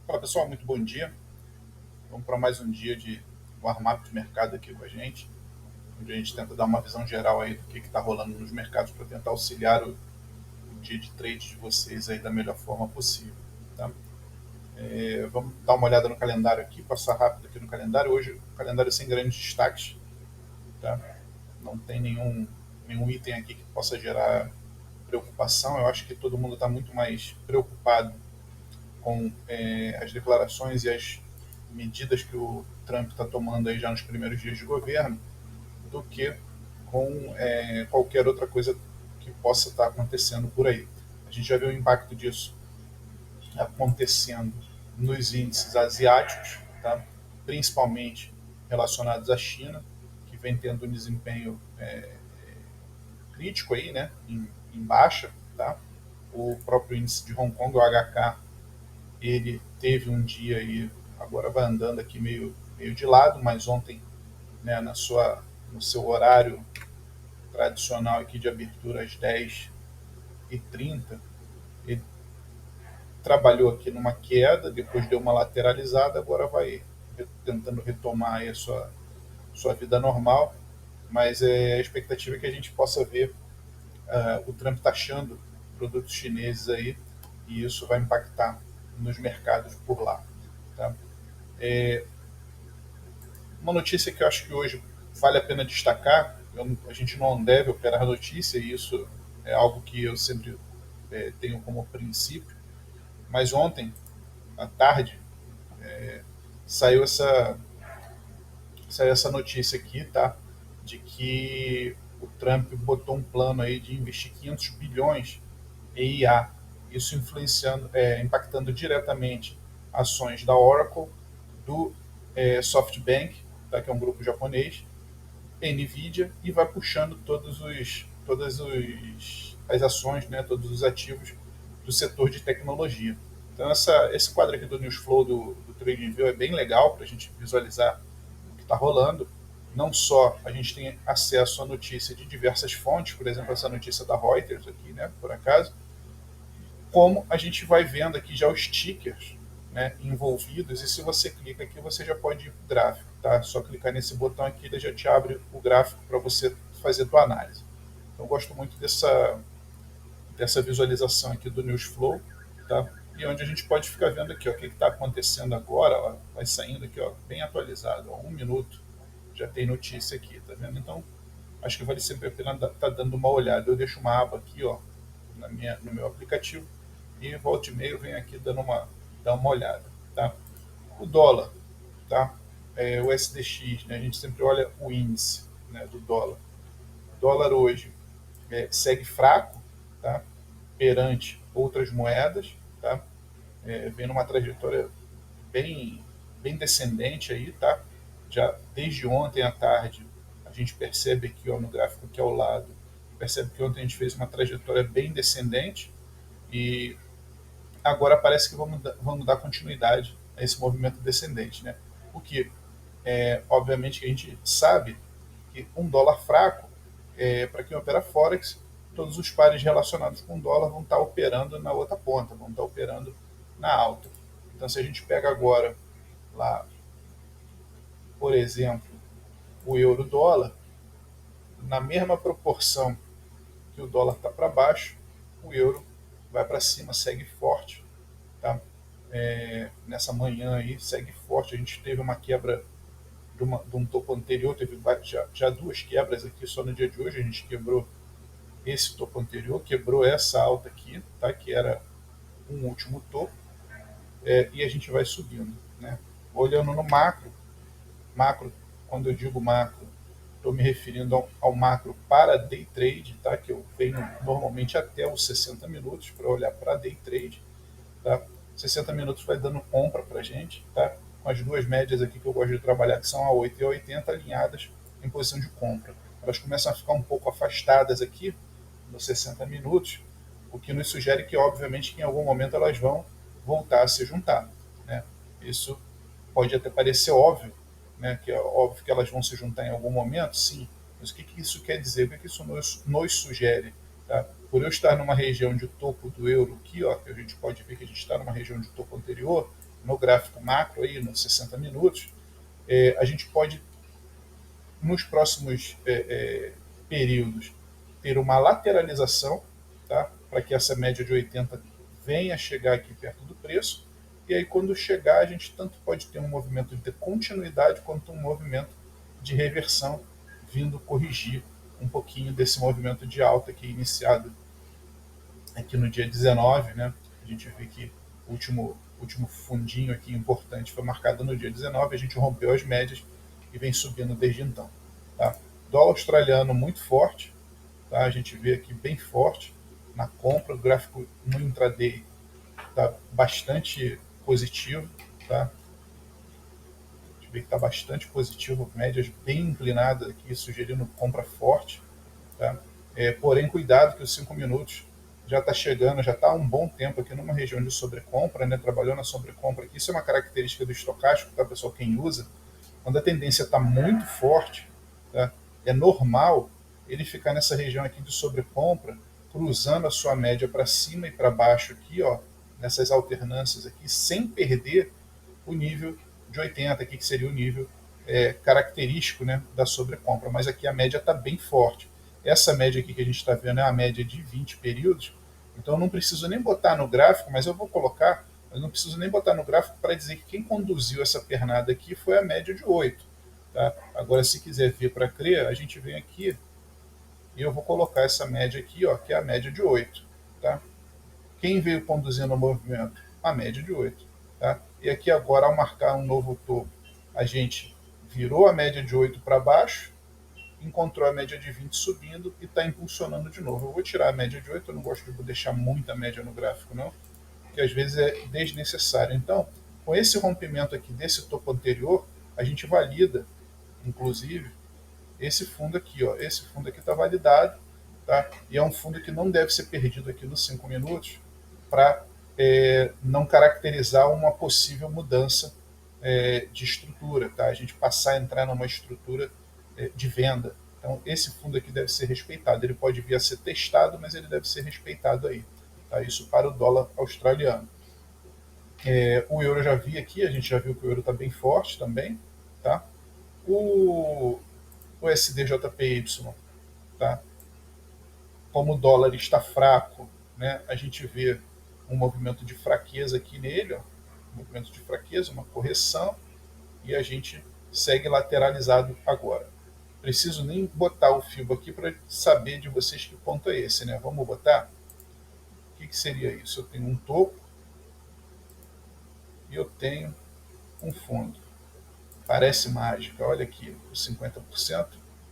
Fala pessoal, muito bom dia. Vamos para mais um dia de warm-up de mercado aqui com a gente, onde a gente tenta dar uma visão geral aí do que está rolando nos mercados para tentar auxiliar o dia de trade de vocês aí da melhor forma possível. Tá? Vamos dar uma olhada no calendário aqui, passar rápido aqui no calendário. Hoje o calendário sem grandes destaques, tá? Não tem nenhum item aqui que possa gerar preocupação. Eu acho que todo mundo está muito mais preocupado com as declarações e as medidas que o Trump está tomando aí já nos primeiros dias de governo, do que com qualquer outra coisa que possa estar acontecendo por aí. A gente já viu o impacto disso acontecendo nos índices asiáticos, tá? Principalmente relacionados à China, que vem tendo um desempenho crítico aí, né, em baixa. Tá? O próprio índice de Hong Kong, o HK, ele teve um dia aí, agora vai andando aqui meio de lado, mas ontem, né, no seu horário tradicional aqui de abertura às 10h30, ele trabalhou aqui numa queda, depois deu uma lateralizada, agora vai tentando retomar aí sua vida normal, mas a expectativa é que a gente possa ver o Trump taxando produtos chineses aí, e isso vai impactar nos mercados por lá. Tá? Uma notícia que eu acho que hoje vale a pena destacar, a gente não deve operar notícia, e isso é algo que eu sempre tenho como princípio, mas ontem, à tarde, saiu essa, saiu essa notícia aqui, tá? De que o Trump botou um plano aí de investir 500 bilhões em IA, isso impactando diretamente ações da Oracle, do SoftBank, tá? Que é um grupo japonês, NVIDIA, e vai puxando as ações, né, todos os ativos do setor de tecnologia. Então, esse quadro aqui do Newsflow do TradingView é bem legal para a gente visualizar o que está rolando. Não só a gente tem acesso à notícia de diversas fontes, por exemplo, essa notícia da Reuters aqui, né, por acaso, como a gente vai vendo aqui já os tickers, né, envolvidos, e se você clica aqui, você já pode ir para o gráfico. Tá? Só clicar nesse botão aqui, ele já te abre o gráfico para você fazer a tua análise. Então, eu gosto muito dessa visualização aqui do Newsflow, tá? E onde a gente pode ficar vendo aqui ó, o que está acontecendo agora, ó, vai saindo aqui, ó, bem atualizado, ó, 1 minuto, já tem notícia aqui, tá vendo? Então, acho que vale sempre a pena estar dando uma olhada. Eu deixo uma aba aqui, ó, no meu aplicativo, e volta e meio vem aqui dar uma olhada. Tá? O dólar, tá? O SDX, né? A gente sempre olha o índice, né, do dólar. O dólar hoje segue fraco, tá? Perante outras moedas, tá? Vem numa trajetória bem, bem descendente aí, tá? Já desde ontem à tarde, a gente percebe aqui ó, no gráfico aqui ao lado, percebe que ontem a gente fez uma trajetória bem descendente, e agora parece que vamos dar continuidade a esse movimento descendente. Né? O que, obviamente, que a gente sabe que um dólar fraco, para quem opera Forex, todos os pares relacionados com o dólar vão estar operando na outra ponta, vão estar operando na alta. Então, se a gente pega agora lá, por exemplo, o euro-dólar, na mesma proporção que o dólar está para baixo, o euro vai para cima, segue forte. Tá? Nessa manhã aí segue forte. A gente teve uma quebra de um topo anterior, teve já duas quebras aqui só no dia de hoje. A gente quebrou esse topo anterior, quebrou essa alta aqui, tá? Que era um último topo, e a gente vai subindo. Né? Olhando no macro, quando eu digo macro, estou me referindo ao macro para day trade, tá? Que eu venho normalmente até os 60 minutos para olhar para day trade. Tá? 60 minutos vai dando compra para a gente, tá? Com as duas médias aqui que eu gosto de trabalhar, que são a 8 e a 80, alinhadas em posição de compra. Elas começam a ficar um pouco afastadas aqui nos 60 minutos, o que nos sugere que, obviamente, que em algum momento elas vão voltar a se juntar. Né? Isso pode até parecer óbvio, né? Que é óbvio que elas vão se juntar em algum momento, sim. Mas o que isso quer dizer? O que isso nos sugere? Tá? Por eu estar numa região de topo do euro aqui, ó, que a gente pode ver que a gente está numa região de topo anterior, no gráfico macro, aí, nos 60 minutos, a gente pode, nos próximos períodos, ter uma lateralização, tá? Para que essa média de 80 venha a chegar aqui perto do preço. E aí, quando chegar, a gente tanto pode ter um movimento de continuidade quanto um movimento de reversão, vindo corrigir um pouquinho desse movimento de alta que é iniciado aqui no dia 19, né? A gente vê que o último fundinho aqui importante foi marcado no dia 19, a gente rompeu as médias e vem subindo desde então. Tá? Dólar australiano muito forte, tá? A gente vê aqui bem forte na compra, o gráfico no intraday está bastante positivo, tá? A gente vê que está bastante positivo, médias bem inclinadas aqui, sugerindo compra forte, tá? Porém, cuidado que os 5 minutos já está chegando, já está há um bom tempo aqui numa região de sobrecompra, né? Trabalhou na sobrecompra. Isso é uma característica do estocástico, tá, pessoal? Quem usa, quando a tendência está muito forte, tá? É normal ele ficar nessa região aqui de sobrecompra, cruzando a sua média para cima e para baixo aqui, ó, nessas alternâncias aqui, sem perder o nível de 80 aqui, que seria o nível característico, né, da sobrecompra. Mas aqui a média está bem forte. Essa média aqui que a gente está vendo é a média de 20 períodos, então eu não preciso nem botar no gráfico, mas eu vou colocar, eu não preciso nem botar no gráfico para dizer que quem conduziu essa pernada aqui foi a média de 8. Tá? Agora, se quiser ver para crer, a gente vem aqui e eu vou colocar essa média aqui, ó, que é a média de 8. Tá? Quem veio conduzindo o movimento? A média de 8. Tá? E aqui agora, ao marcar um novo topo, a gente virou a média de 8 para baixo, encontrou a média de 20 subindo e está impulsionando de novo. Eu vou tirar a média de 8, eu não gosto de deixar muita média no gráfico, não, porque às vezes é desnecessário. Então, com esse rompimento aqui desse topo anterior, a gente valida, inclusive, esse fundo aqui. Ó. Esse fundo aqui está validado, tá? E é um fundo que não deve ser perdido aqui nos 5 minutos para não caracterizar uma possível mudança de estrutura, tá? A gente passar a entrar numa estrutura de venda. Então, esse fundo aqui deve ser respeitado. Ele pode vir a ser testado, mas ele deve ser respeitado aí. Tá? Isso para o dólar australiano. O euro já vi aqui, a gente já viu que o euro está bem forte também. Tá? O SDJPY, tá? Como o dólar está fraco, né, a gente vê um movimento de fraqueza aqui nele, ó, um movimento de fraqueza, uma correção, e a gente segue lateralizado agora. Preciso nem botar o FIBO aqui para saber de vocês que ponto é esse, né? Vamos botar? O que seria isso? Eu tenho um topo e eu tenho um fundo. Parece mágica, olha aqui, os 50%,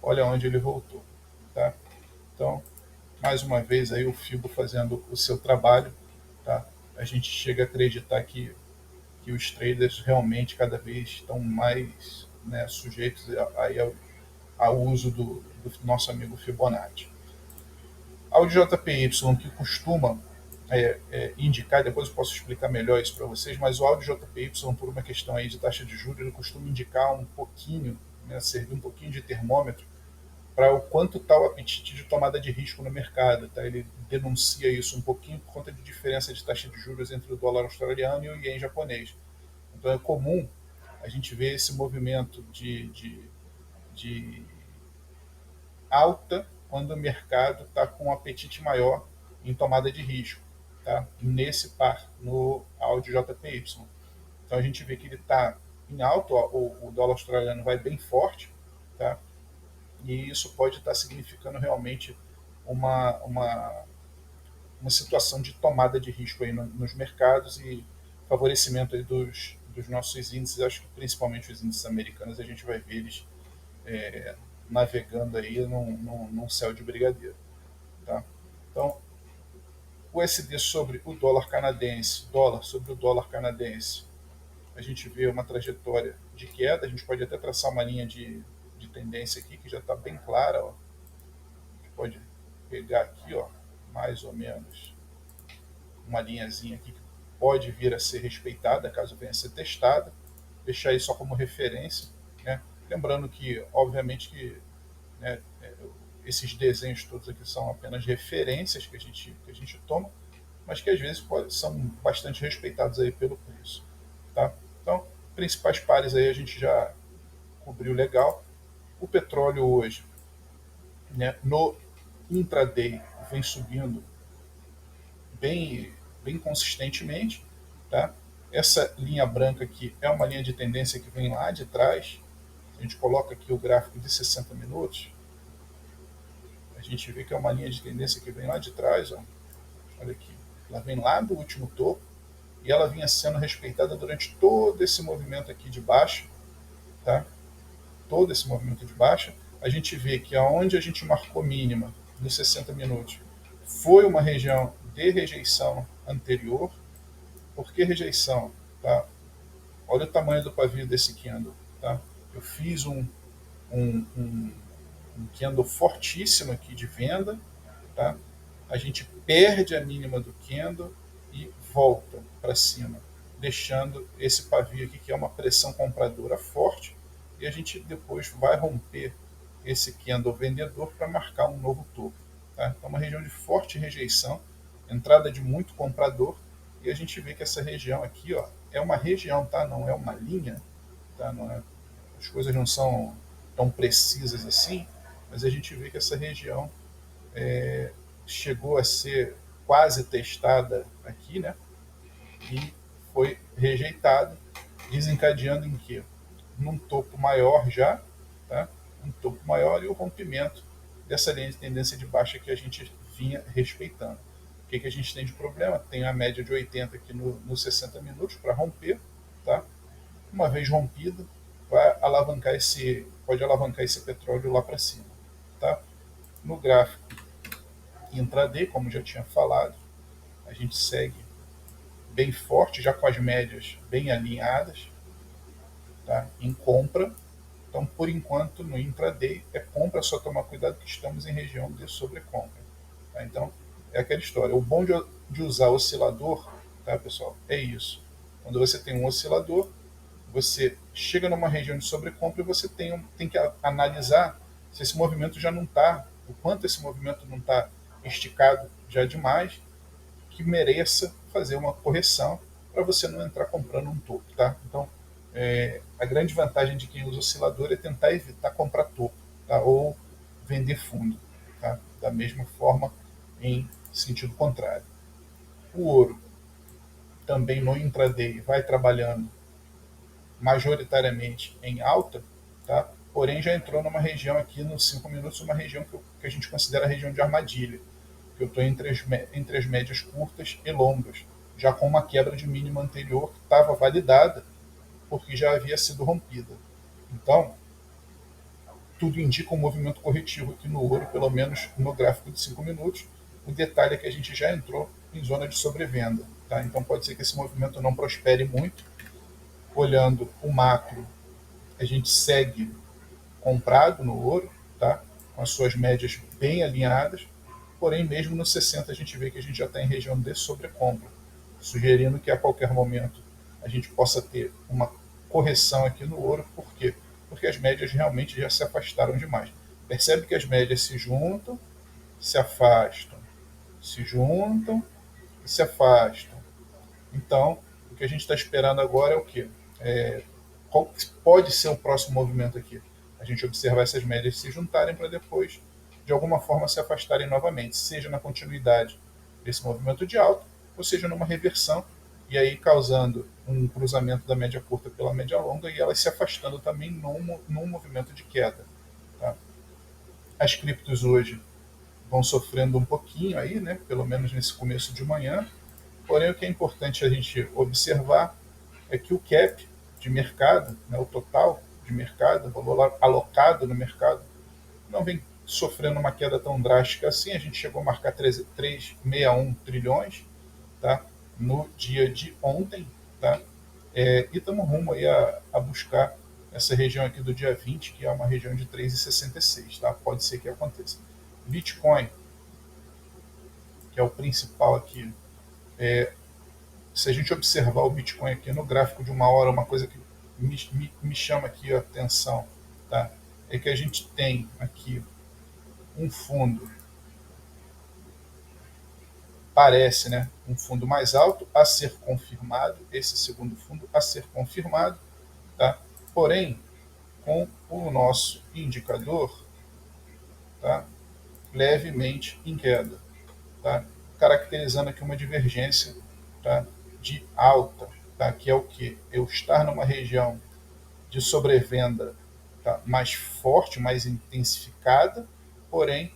olha onde ele voltou. Tá? Então, mais uma vez aí o FIBO fazendo o seu trabalho, tá? A gente chega a acreditar que os traders realmente cada vez estão mais, né, sujeitos aí ao uso do nosso amigo Fibonacci. Ao JPY, que costuma indicar, depois eu posso explicar melhor isso para vocês, mas o áudio JPY, por uma questão aí de taxa de juros, ele costuma indicar um pouquinho, né, servir um pouquinho de termômetro para o quanto está o apetite de tomada de risco no mercado. Tá? Ele denuncia isso um pouquinho por conta de diferença de taxa de juros entre o dólar australiano e o ien japonês. Então é comum a gente ver esse movimento de alta quando o mercado está com um apetite maior em tomada de risco, tá? Nesse par, no áudio JPY. Então a gente vê que ele está em alto, ó, o dólar australiano vai bem forte, tá? E isso pode estar significando realmente uma situação de tomada de risco aí nos mercados e favorecimento aí dos nossos índices, acho que principalmente os índices americanos, a gente vai ver eles navegando aí num céu de brigadeiro. Tá? Então, o USD sobre o dólar canadense, dólar sobre o dólar canadense, a gente vê uma trajetória de queda, a gente pode até traçar uma linha de tendência aqui que já está bem clara, ó. A gente pode pegar aqui, ó, mais ou menos uma linhazinha aqui que pode vir a ser respeitada caso venha a ser testada, deixar aí só como referência, né? Lembrando que, obviamente, que, né, esses desenhos todos aqui são apenas referências que a gente toma, mas que às vezes são bastante respeitados aí pelo preço. Tá? Então, principais pares aí a gente já cobriu legal. O petróleo hoje, né, no intraday, vem subindo bem, bem consistentemente. Tá? Essa linha branca aqui é uma linha de tendência que vem lá de trás. A gente coloca aqui o gráfico de 60 minutos, a gente vê que é uma linha de tendência que vem lá de trás. Ó. Olha aqui, ela vem lá do último topo e ela vinha sendo respeitada durante todo esse movimento aqui de baixa. Tá? Todo esse movimento de baixa. A gente vê que aonde a gente marcou mínima nos 60 minutos foi uma região de rejeição anterior. Por que rejeição? Tá? Olha o tamanho do pavio desse candle. Tá? Eu fiz um, um, um candle fortíssimo aqui de venda. Tá? A gente perde a mínima do candle e volta para cima, deixando esse pavio aqui, que é uma pressão compradora forte, e a gente depois vai romper esse candle vendedor para marcar um novo topo. Tá? Então, uma região de forte rejeição, entrada de muito comprador, e a gente vê que essa região aqui, ó, é uma região, tá? Não é uma linha, tá? Não é, as coisas não são tão precisas assim, mas a gente vê que essa região chegou a ser quase testada aqui, né? E foi rejeitada, desencadeando em quê? Num topo maior já, tá? Um topo maior e o rompimento dessa linha de tendência de baixa que a gente vinha respeitando. O que a gente tem de problema? Tem a média de 80 aqui nos 60 minutos para romper, tá? Uma vez rompido, pode alavancar esse petróleo lá para cima, tá? No gráfico intraday, como já tinha falado, a gente segue bem forte, já com as médias bem alinhadas, tá? Em compra. Então, por enquanto, no intraday é compra, só tomar cuidado que estamos em região de sobrecompra. Tá? Então, é aquela história. O bom de usar oscilador, tá, pessoal, é isso. Quando você tem um oscilador, você chega numa região de sobrecompra e você tem que analisar se esse movimento já não está, o quanto esse movimento não está esticado já demais, que mereça fazer uma correção para você não entrar comprando um topo. Tá? Então, a grande vantagem de quem usa oscilador é tentar evitar comprar topo, tá? Ou vender fundo. Tá? Da mesma forma, em sentido contrário. O ouro também no intraday vai trabalhando majoritariamente em alta, tá? Porém já entrou numa região aqui nos 5 minutos, uma região que a gente considera a região de armadilha, que eu estou entre as médias curtas e longas, já com uma quebra de mínima anterior que estava validada, porque já havia sido rompida. Então, tudo indica um movimento corretivo aqui no ouro, pelo menos no gráfico de 5 minutos. O detalhe é que a gente já entrou em zona de sobrevenda. Tá? Então pode ser que esse movimento não prospere muito. Olhando o macro, a gente segue comprado no ouro, tá? Com as suas médias bem alinhadas. Porém, mesmo no 60, a gente vê que a gente já está em região de sobrecompra, sugerindo que a qualquer momento a gente possa ter uma correção aqui no ouro. Por quê? Porque as médias realmente já se afastaram demais. Percebe que as médias se juntam, se afastam, se juntam e se afastam. Então, o que a gente está esperando agora é o quê? Qual pode ser o próximo movimento aqui? A gente observar essas médias se juntarem para depois, de alguma forma, se afastarem novamente, seja na continuidade desse movimento de alta, ou seja numa reversão, e aí causando um cruzamento da média curta pela média longa e elas se afastando também num movimento de queda. Tá? As criptos hoje vão sofrendo um pouquinho aí, né? Pelo menos nesse começo de manhã. Porém, o que é importante a gente observar é que o cap de mercado, né, o total de mercado, o valor alocado no mercado, não vem sofrendo uma queda tão drástica assim. A gente chegou a marcar 3,61 trilhões, tá? No dia de ontem, tá? E estamos rumo aí a buscar essa região aqui do dia 20, que é uma região de 3,66, tá? Pode ser que aconteça. Bitcoin, que é o principal aqui, se a gente observar o Bitcoin aqui no gráfico de uma hora, uma coisa que me chama aqui a atenção, tá? É que a gente tem aqui um fundo parece, né, um fundo mais alto a ser confirmado, esse segundo fundo a ser confirmado, tá? Porém, com o nosso indicador, tá, levemente em queda, tá? Caracterizando aqui uma divergência, tá, de alta, tá, que é o que? Eu estar numa região de sobrevenda, tá, mais forte, mais intensificada, porém,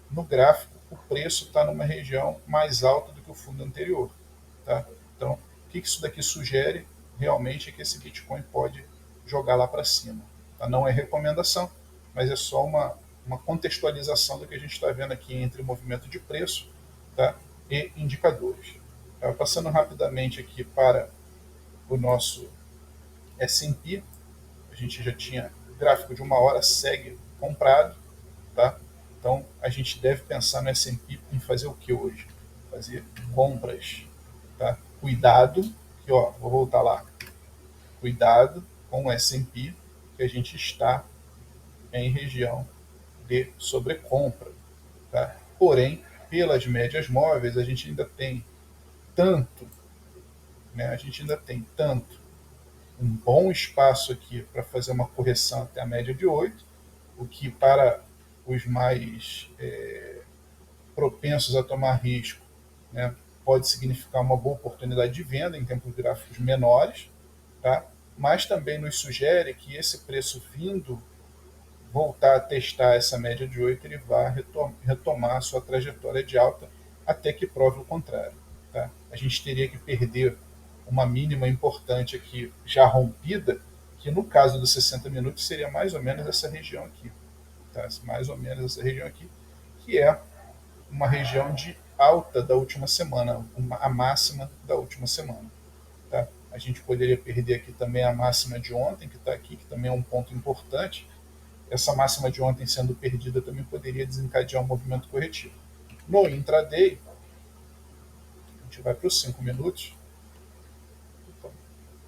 no gráfico, o preço está numa região mais alta do que o fundo anterior. Tá? Então, o que isso daqui sugere realmente é que esse Bitcoin pode jogar lá para cima. Tá? Não é recomendação, mas é só uma contextualização do que a gente está vendo aqui entre movimento de preço, tá, e indicadores. Tá? Passando rapidamente aqui para o nosso S&P, a gente já tinha o gráfico de uma hora, segue comprado, tá? Então a gente deve pensar no S&P em fazer o que hoje? Fazer compras, tá? Cuidado, que ó, vou voltar lá. Cuidado com o S&P, que a gente está em região de sobrecompra, tá? Porém, pelas médias móveis, a gente ainda tem tanto, né? A gente ainda tem tanto um bom espaço aqui para fazer uma correção até a média de 8, o que para os mais propensos a tomar risco, né, pode significar uma boa oportunidade de venda em tempos gráficos menores, tá? Mas também nos sugere que esse preço vindo voltar a testar essa média de 8, ele vai retomar a sua trajetória de alta até que prove o contrário. Tá? A gente teria que perder uma mínima importante aqui já rompida, que no caso dos 60 minutos seria mais ou menos essa região aqui. Tá? Mais ou menos essa região aqui, que é uma região de alta da última semana, a máxima da última semana. Tá? A gente poderia perder aqui também a máxima de ontem, que está aqui, que também é um ponto importante. Essa máxima de ontem sendo perdida também poderia desencadear um movimento corretivo. No intraday, a gente vai para os 5 minutos,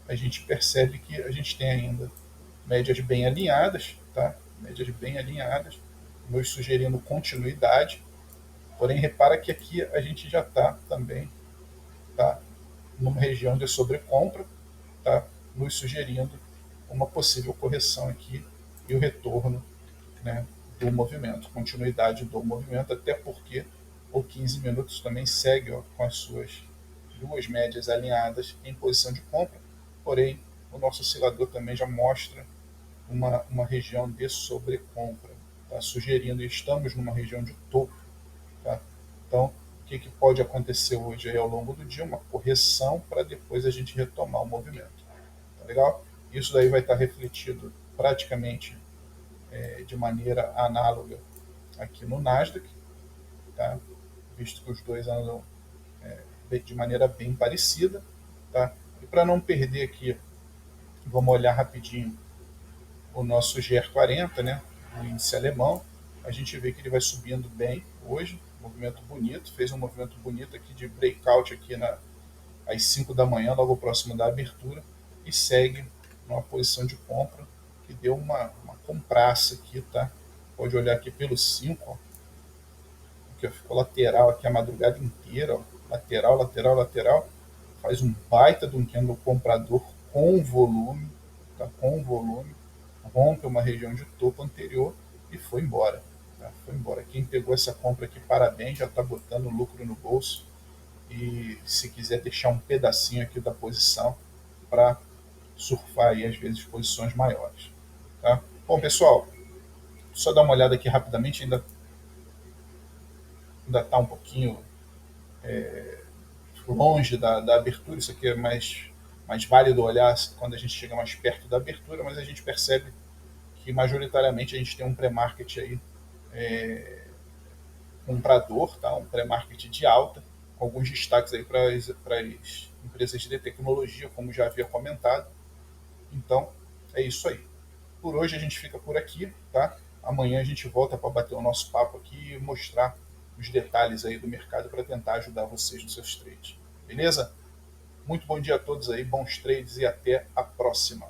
a gente percebe que a gente tem ainda médias bem alinhadas, tá? Médias bem alinhadas, nos sugerindo continuidade. Porém, repara que aqui a gente já está também, tá, numa região de sobrecompra, tá, nos sugerindo uma possível correção aqui e o retorno, né, do movimento, continuidade do movimento, até porque o 15 minutos também segue, ó, com as suas duas médias alinhadas em posição de compra, porém o nosso oscilador também já mostra uma região de sobrecompra, tá, sugerindo que estamos numa região de topo. Tá? Então, o que pode acontecer hoje aí ao longo do dia? Uma correção para depois a gente retomar o movimento. Tá legal? Isso daí vai estar refletido praticamente de maneira análoga aqui no Nasdaq, tá? Visto que os dois andam de maneira bem parecida. Tá? E para não perder aqui, vamos olhar rapidinho o nosso GR40, né? O índice alemão. A gente vê que ele vai subindo bem hoje, movimento bonito, fez um movimento bonito aqui de breakout aqui às 5 da manhã, logo próximo da abertura, e segue numa posição de compra que deu uma compraça aqui, tá? Pode olhar aqui pelo 5, ó, que ficou lateral aqui a madrugada inteira, ó, lateral, lateral, lateral, faz um baita de um candle comprador com volume, tá? Com volume, rompe uma região de topo anterior e foi embora. Tá? Foi embora. Quem pegou essa compra aqui, parabéns, já está botando lucro no bolso. E se quiser deixar um pedacinho aqui da posição para surfar aí, às vezes, posições maiores. Tá? Bom, pessoal, só dar uma olhada aqui rapidamente, ainda está um pouquinho longe da abertura, isso aqui é mais válido olhar quando a gente chega mais perto da abertura, mas a gente percebe que majoritariamente a gente tem um pré-market aí comprador, tá? Um pré-market de alta, com alguns destaques aí para as empresas de tecnologia, como já havia comentado. Então, é isso aí. Por hoje a gente fica por aqui, tá? Amanhã a gente volta para bater o nosso papo aqui e mostrar os detalhes aí do mercado para tentar ajudar vocês nos seus trades. Beleza? Muito bom dia a todos aí, bons trades e até a próxima.